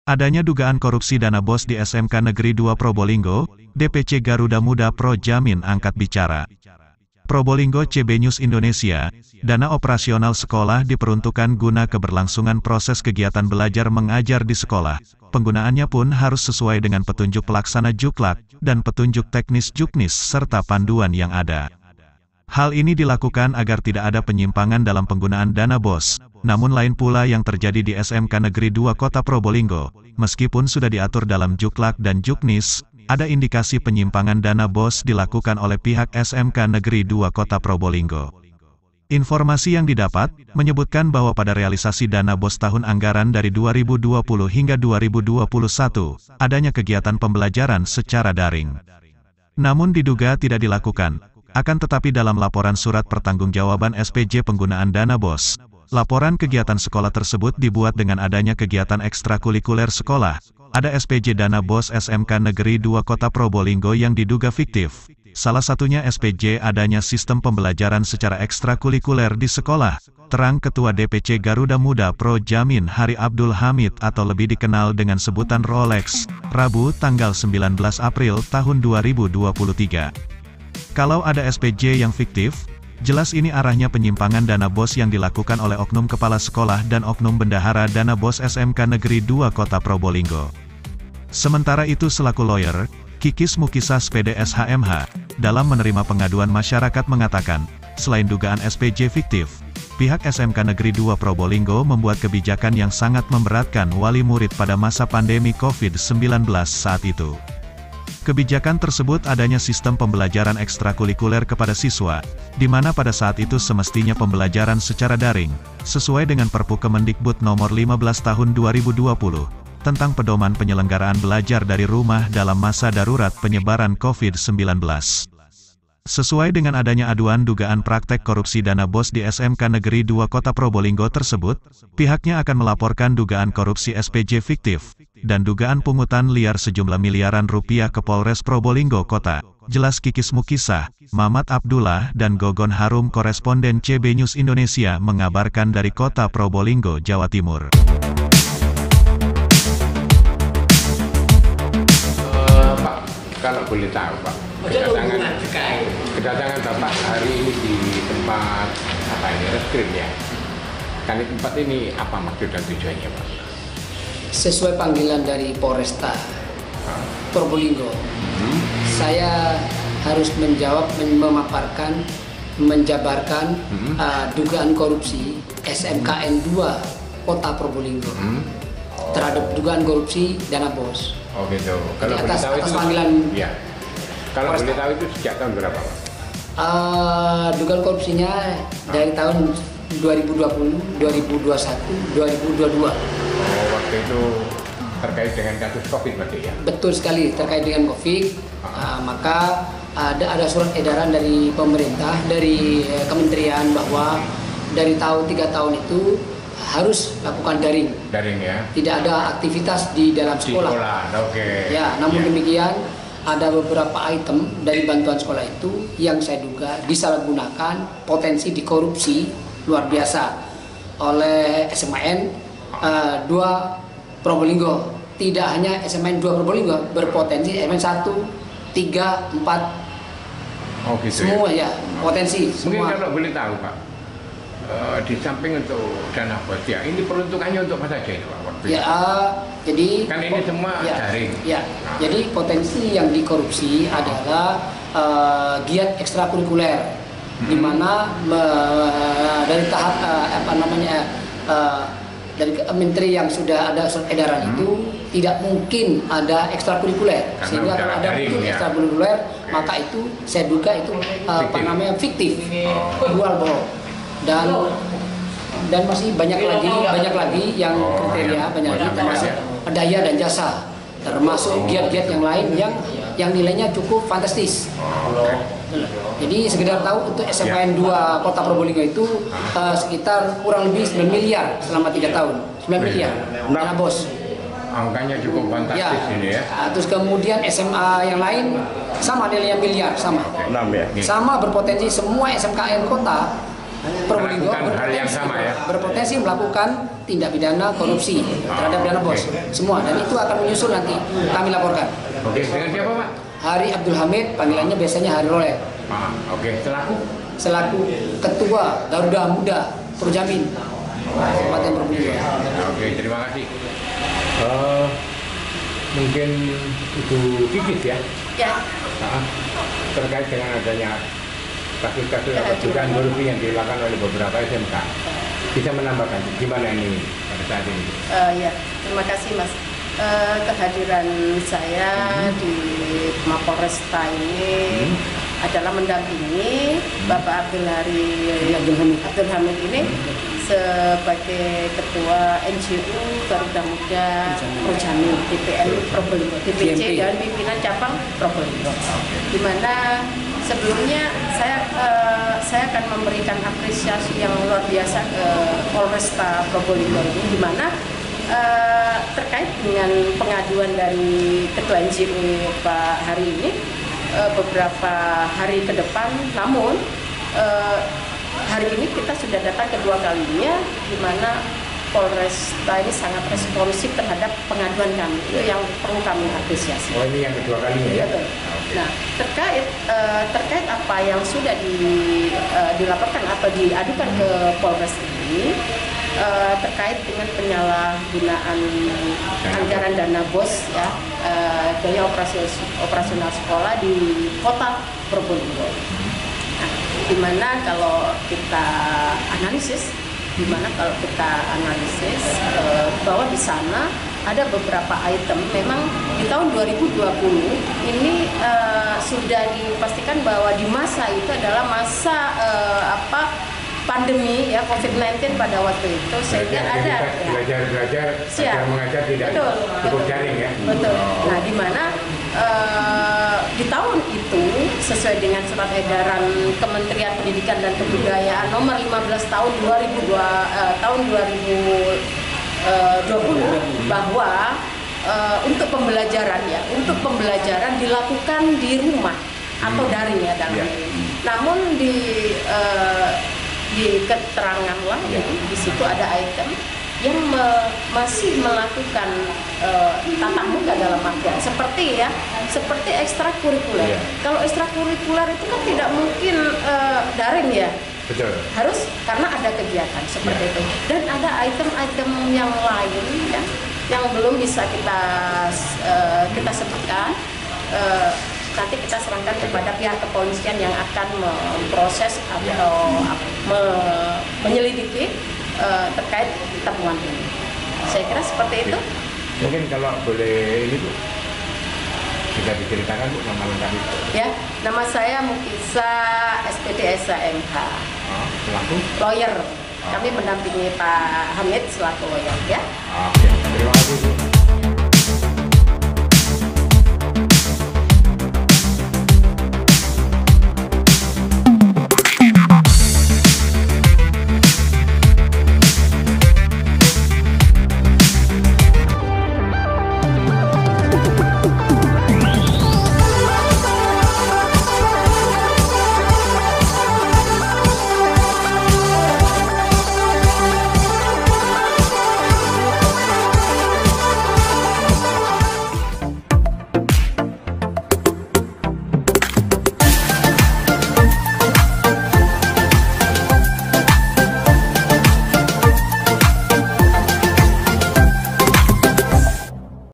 Adanya dugaan korupsi dana BOS di SMK Negeri 2 Probolinggo, DPC Garuda Muda Pro Jamin angkat bicara. Probolinggo CB News Indonesia, dana operasional sekolah diperuntukkan guna keberlangsungan proses kegiatan belajar mengajar di sekolah. Penggunaannya pun harus sesuai dengan petunjuk pelaksana Juklak, dan petunjuk teknis Juknis serta panduan yang ada. Hal ini dilakukan agar tidak ada penyimpangan dalam penggunaan dana BOS. Namun lain pula yang terjadi di SMK Negeri 2 Kota Probolinggo. Meskipun sudah diatur dalam Juklak dan Juknis, ada indikasi penyimpangan dana BOS dilakukan oleh pihak SMK Negeri 2 Kota Probolinggo. Informasi yang didapat, menyebutkan bahwa pada realisasi dana BOS tahun anggaran dari 2020 hingga 2021, adanya kegiatan pembelajaran secara daring. Namun diduga tidak dilakukan. Akan tetapi dalam laporan surat pertanggungjawaban SPJ penggunaan dana BOS, laporan kegiatan sekolah tersebut dibuat dengan adanya kegiatan ekstrakurikuler sekolah. Ada SPJ dana BOS SMK Negeri 2 Kota Probolinggo yang diduga fiktif. Salah satunya SPJ adanya sistem pembelajaran secara ekstrakurikuler di sekolah. Terang Ketua DPC Garuda Muda Pro Jamin Hari Abdul Hamid atau lebih dikenal dengan sebutan Rolex, Rabu tanggal 19 April tahun 2023. Kalau ada SPJ yang fiktif, jelas ini arahnya penyimpangan dana BOS yang dilakukan oleh oknum kepala sekolah dan oknum bendahara dana BOS SMK Negeri 2 Kota Probolinggo. Sementara itu selaku lawyer, Kikis Mukisah PDS HMH, dalam menerima pengaduan masyarakat mengatakan, selain dugaan SPJ fiktif, pihak SMK Negeri 2 Probolinggo membuat kebijakan yang sangat memberatkan wali murid pada masa pandemi COVID-19 saat itu. Kebijakan tersebut adanya sistem pembelajaran ekstrakurikuler kepada siswa, di mana pada saat itu semestinya pembelajaran secara daring, sesuai dengan Perpu Kemendikbud Nomor 15 Tahun 2020, tentang pedoman penyelenggaraan belajar dari rumah dalam masa darurat penyebaran COVID-19. Sesuai dengan adanya aduan dugaan praktek korupsi dana BOS di SMK Negeri 2 Kota Probolinggo tersebut, pihaknya akan melaporkan dugaan korupsi SPJ fiktif, dan dugaan pungutan liar sejumlah miliaran rupiah ke Polres Probolinggo Kota. Jelas Kikis Mukisah, Mamat Abdullah dan Gogon Harum koresponden CB News Indonesia mengabarkan dari Kota Probolinggo, Jawa Timur. Pak, kalau boleh tahu Pak, kedatangan Bapak hari ini di tempat apa ini, reskrim ya? Kan di tempat ini apa maksud dan tujuannya Pak? Sesuai panggilan dari Polresta Probolinggo, saya harus menjawab, memaparkan, menjabarkan dugaan korupsi SMKN 2 Kota Probolinggo terhadap dugaan korupsi dana BOS. Oh gitu. Kalau Jadi boleh tahu atas itu, panggilan ya. Kalau boleh tahu itu sejak tahun berapa Pak? Dugaan korupsinya dari tahun 2020, 2021, 2022. Oh, waktu itu terkait dengan kasus COVID berarti ya? Betul sekali, terkait dengan COVID. Maka ada surat edaran dari pemerintah, dari kementerian bahwa dari 3 tahun itu harus lakukan daring. Daring ya? Tidak ada aktivitas di dalam sekolah. Di sekolah, oke. Ya, namun demikian ada beberapa item dari bantuan sekolah itu yang saya duga disalahgunakan, potensi dikorupsi luar biasa oleh SMKN 2 Probolinggo. Tidak hanya SMKN 2 Probolinggo, berpotensi SMKN 1, 3, 4. Oh gitu semua ya? Potensi Mungkin semua. kalau boleh tahu Pak, di samping untuk dana BOS ya, ini peruntukannya untuk apa saja ini Pak? Waktu Ya, itu? jadi Kan ini semua daring. Ya, jadi potensi yang dikorupsi adalah giat ekstrakurikuler, di mana dari tahap dari menteri yang sudah ada surat edaran itu tidak mungkin ada ekstrakurikuler. Karena Sehingga kalau ada daring, ya. ekstrakurikuler, maka itu saya duga itu fiktif, jual bohong. Dan masih banyak lagi yang kriteria, banyak lagi termasuk daya dan jasa, termasuk giat-giat yang lain yang nilainya cukup fantastis. Jadi sekedar tahu untuk SMKN 2 Kota Probolinggo itu sekitar kurang lebih 9 miliar selama 3 tahun. 9 miliar dana BOS. Angkanya cukup fantastis ini ya. Terus kemudian SMA yang lain sama nilainya miliar, sama. Ya. Sama berpotensi semua SMKN kota Probolinggo melakukan hal yang sama ya. berpotensi melakukan tindak pidana korupsi terhadap dana bos semua, dan itu akan menyusul nanti kami laporkan. Oke, dengan siapa Pak? Hari Abdul Hamid, panggilannya biasanya Hari Roleh, Oke, selaku Ketua Garuda Muda Projamin Kabupaten Probolinggo. Oke, terima kasih. Mungkin Ibu Kikis ya? Ya. Terkait dengan adanya kasus-kasus dugaan korupsi yang dilakukan oleh beberapa SMK, bisa menambahkan gimana ini pada saat ini? Ya, terima kasih Mas. Kehadiran saya di Mapolresta ini adalah mendampingi Bapak Abdul Hamid ini sebagai Ketua NGO Garuda Muda Projamin DPM Probolinggo, DPC dan pimpinan cabang Probolinggo. Di mana sebelumnya saya akan memberikan apresiasi yang luar biasa ke Polresta Probolinggo ini, di mana terkait dengan pengaduan dari Ketua NGO Pak Hari ini beberapa hari ke depan, namun hari ini kita sudah datang kedua kalinya, di mana Polresta ini sangat responsif terhadap pengaduan kami, itu yang perlu kami apresiasi. Oh, ini yang kedua kalinya ya? Betul. Nah, terkait apa yang sudah dilaporkan atau diadukan ke Polres ini, terkait dengan penyalahgunaan anggaran dana BOS ya, dana operasional sekolah di Kota Probolinggo. Nah, di mana kalau kita analisis bahwa di sana ada beberapa item, memang di tahun 2020 ini sudah dipastikan bahwa di masa itu adalah masa pandemi ya COVID-19 pada waktu itu, sehingga ada belajar mengajar tidak cukup daring ya. Betul. Nah, di mana di tahun itu sesuai dengan surat edaran Kementerian Pendidikan dan Kebudayaan nomor 15 tahun 2020 bahwa untuk pembelajaran dilakukan di rumah atau daring ya dalam ini. Namun di keterangan lain di situ ada item yang masih melakukan tatap muka dalam artian seperti ekstrakurikuler. Kalau ekstrakurikuler itu kan tidak mungkin daring ya. Betul. Harus karena ada kegiatan seperti itu. Dan ada item-item yang lain ya, yang belum bisa kita sebutkan. Nanti kita serahkan kepada pihak kepolisian yang akan memproses atau menyelidiki terkait temuan ini. Saya kira seperti itu. Mungkin kalau boleh ini Bu, bisa diceritakan Bu nama lengkap itu. Ya, nama saya Mukisa SPD SHMH. Selaku Lawyer. Kami mendampingi Pak Hamid selaku lawyer ya. Oke.